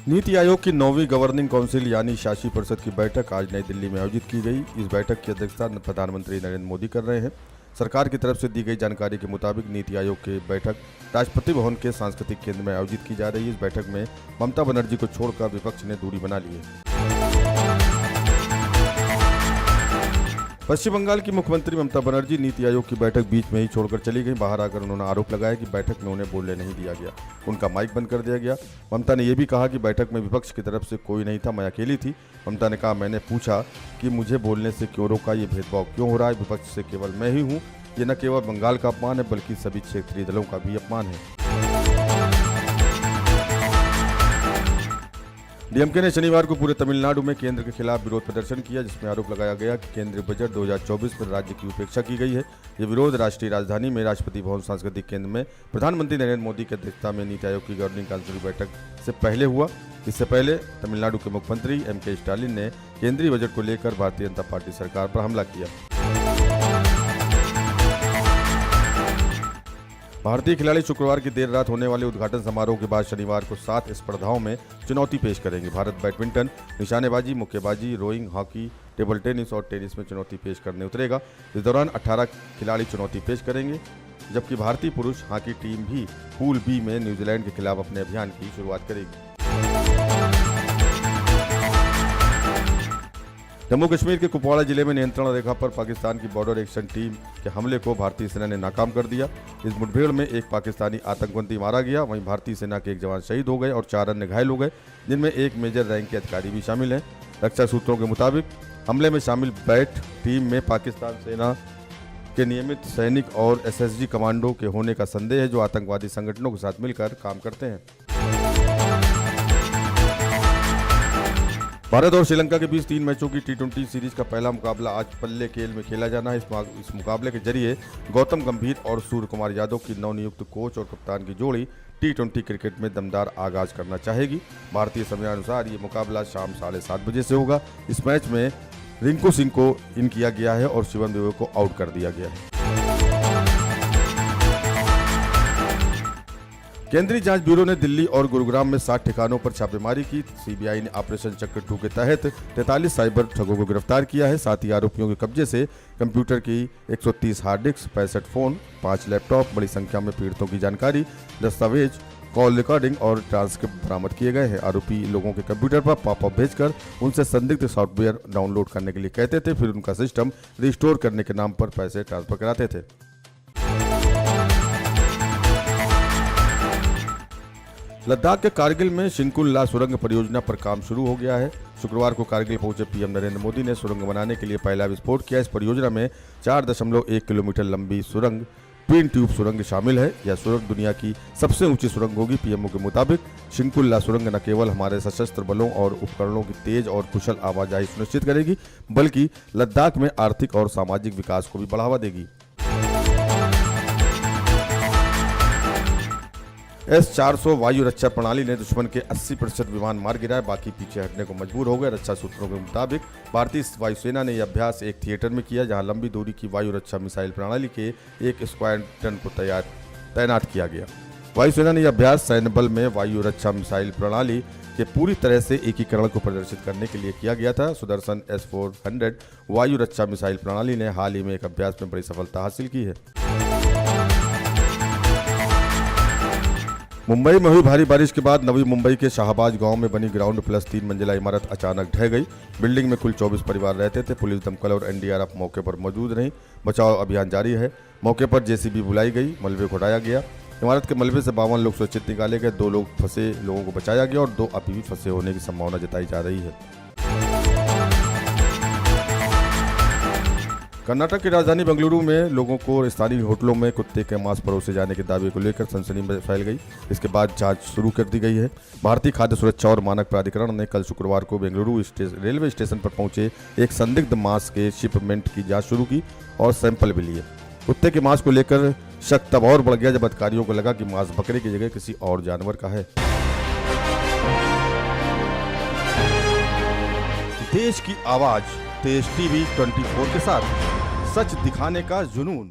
नीति आयोग की 9वीं governing council यानी शासी परिषद की बैठक आज नई दिल्ली में आयोजित की गई। इस बैठक की अध्यक्षता प्रधानमंत्री नरेंद्र मोदी कर रहे हैं। सरकार की तरफ से दी गई जानकारी के मुताबिक नीति आयोग की बैठक राष्ट्रपति भवन के सांस्कृतिक केंद्र में आयोजित की जा रही है। इस बैठक में ममता बनर्जी को छोड़कर विपक्ष ने दूरी बना ली है। पश्चिम बंगाल की मुख्यमंत्री ममता बनर्जी नीति आयोग की बैठक बीच में ही छोड़कर चली गई। बाहर आकर उन्होंने आरोप लगाया कि बैठक में उन्हें बोलने नहीं दिया गया, उनका माइक बंद कर दिया गया। ममता ने यह भी कहा कि बैठक में विपक्ष की तरफ से कोई नहीं था, मैं अकेली थी। ममता ने कहा, मैंने पूछा कि मुझे बोलने से क्यों रोका, ये भेदभाव क्यों हो रहा है, विपक्ष से केवल मैं ही हूँ। ये न केवल बंगाल का अपमान है बल्कि सभी क्षेत्रीय दलों का भी अपमान है। डीएमके ने शनिवार को पूरे तमिलनाडु में केंद्र के खिलाफ विरोध प्रदर्शन किया, जिसमें आरोप लगाया गया कि केंद्रीय बजट 2024 पर राज्य की उपेक्षा की गई है। ये विरोध राष्ट्रीय राजधानी में राष्ट्रपति भवन सांस्कृतिक केंद्र में प्रधानमंत्री नरेंद्र मोदी की अध्यक्षता में नीति आयोग की गवर्निंग काउंसिल की बैठक से पहले हुआ। इससे पहले तमिलनाडु के मुख्यमंत्री एम.के. स्टालिन ने केंद्रीय बजट को लेकर भारतीय जनता पार्टी सरकार पर हमला किया। भारतीय खिलाड़ी शुक्रवार की देर रात होने वाले उद्घाटन समारोह के बाद शनिवार को 7 स्पर्धाओं में चुनौती पेश करेंगे। भारत बैडमिंटन, निशानेबाजी, मुक्केबाजी, रोइंग, हॉकी, टेबल टेनिस और टेनिस में चुनौती पेश करने उतरेगा। इस दौरान 18 खिलाड़ी चुनौती पेश करेंगे, जबकि भारतीय पुरुष हॉकी टीम भी पूल बी में न्यूजीलैंड के खिलाफ अपने अभियान की शुरुआत करेगी। जम्मू कश्मीर के कुपवाड़ा जिले में नियंत्रण रेखा पर पाकिस्तान की बॉर्डर एक्शन टीम के हमले को भारतीय सेना ने नाकाम कर दिया। इस मुठभेड़ में एक पाकिस्तानी आतंकवादी मारा गया, वहीं भारतीय सेना के एक जवान शहीद हो गए और 4 अन्य घायल हो गए, जिनमें एक मेजर रैंक के अधिकारी भी शामिल हैं। रक्षा सूत्रों के मुताबिक हमले में शामिल बैट टीम में पाकिस्तान सेना के नियमित सैनिक और एसएसजी कमांडो के होने का संदेह है, जो आतंकवादी संगठनों के साथ मिलकर काम करते हैं। भारत और श्रीलंका के बीच 3 मैचों की टी20 सीरीज का पहला मुकाबला आज पल्लेकेल में खेला जाना है। इस मुकाबले के जरिए गौतम गंभीर और सूर्य कुमार यादव की नवनियुक्त कोच और कप्तान की जोड़ी टी20 क्रिकेट में दमदार आगाज करना चाहेगी। भारतीय समयानुसार ये मुकाबला शाम 7:30 बजे से होगा। इस मैच में रिंकू सिंह को इन किया गया है और शिवम दुबे को आउट कर दिया गया है। केंद्रीय जांच ब्यूरो ने दिल्ली और गुरुग्राम में 60 ठिकानों पर छापेमारी की। सीबीआई ने ऑपरेशन चक्र 2 के तहत 43 साइबर ठगों को गिरफ्तार किया है। साथ ही आरोपियों के कब्जे से कंप्यूटर की 130 हार्ड डिस्क, 65 फोन, 5 लैपटॉप, बड़ी संख्या में पीड़ितों की जानकारी, दस्तावेज, कॉल रिकॉर्डिंग और ट्रांसक्रिप्ट बरामद किए गए हैं। आरोपी लोगों के कंप्यूटर पर पॉपअप भेजकर उनसे संदिग्ध सॉफ्टवेयर डाउनलोड करने के लिए कहते थे, फिर उनका सिस्टम रिस्टोर करने के नाम पर पैसे ट्रांसफर कराते थे। लद्दाख के कारगिल में शिंकुल ला सुरंग परियोजना पर काम शुरू हो गया है। शुक्रवार को कारगिल पहुंचे पीएम नरेंद्र मोदी ने सुरंग बनाने के लिए पहला विस्फोट किया। इस परियोजना में 4.1 किलोमीटर लंबी सुरंग, ट्विन ट्यूब सुरंग शामिल है। यह सुरंग दुनिया की सबसे ऊंची सुरंग होगी। पीएमओ के मुताबिक शिंकुल ला सुरंग न केवल हमारे सशस्त्र बलों और उपकरणों की तेज और कुशल आवाजाही सुनिश्चित करेगी, बल्कि लद्दाख में आर्थिक और सामाजिक विकास को भी बढ़ावा देगी। S-400 वायु रक्षा प्रणाली ने दुश्मन के 80% विमान मार गिराए, बाकी पीछे हटने को मजबूर हो गए। रक्षा सूत्रों के मुताबिक भारतीय वायुसेना ने यह अभ्यास एक थिएटर में किया, जहां लंबी दूरी की वायु रक्षा मिसाइल प्रणाली के एक स्क्वाड्रन को तैनात किया गया। वायुसेना ने यह अभ्यास सैन्य बल में वायु रक्षा मिसाइल प्रणाली के पूरी तरह से एकीकरण को प्रदर्शित करने के लिए किया गया था। सुदर्शन S-400 वायु रक्षा मिसाइल प्रणाली ने हाल ही में एक अभ्यास में बड़ी सफलता हासिल की है। मुंबई में हुई भारी बारिश के बाद नवी मुंबई के शाहबाज गांव में बनी ग्राउंड प्लस 3 मंजिला इमारत अचानक ढह गई। बिल्डिंग में कुल 24 परिवार रहते थे। पुलिस, दमकल और एनडीआरएफ मौके पर मौजूद रही। बचाव अभियान जारी है। मौके पर जेसीबी बुलाई गई, मलबे को हटाया गया। इमारत के मलबे से 52 लोग सुरक्षित निकाले गए। 2 लोग फंसे लोगों को बचाया गया और 2 अभी भी फंसे होने की संभावना जताई जा रही है। कर्नाटक की राजधानी बेंगलुरु में लोगों को स्थानीय होटलों में कुत्ते के मांस परोसे जाने के दावे को लेकर सनसनी फैल गई। इसके बाद जांच शुरू कर दी गई है। भारतीय खाद्य सुरक्षा और मानक प्राधिकरण ने कल शुक्रवार को बेंगलुरु रेलवे स्टेशन पर पहुंचे एक संदिग्ध मांस के शिपमेंट की जांच शुरू की और सैंपल भी लिए। कुत्ते के मांस को लेकर शक तब और बढ़ गया जब अधिकारियों को लगा कि मांस बकरे की जगह किसी और जानवर का है। देश की आवाज तेज टीवी 24 के साथ सच दिखाने का जुनून।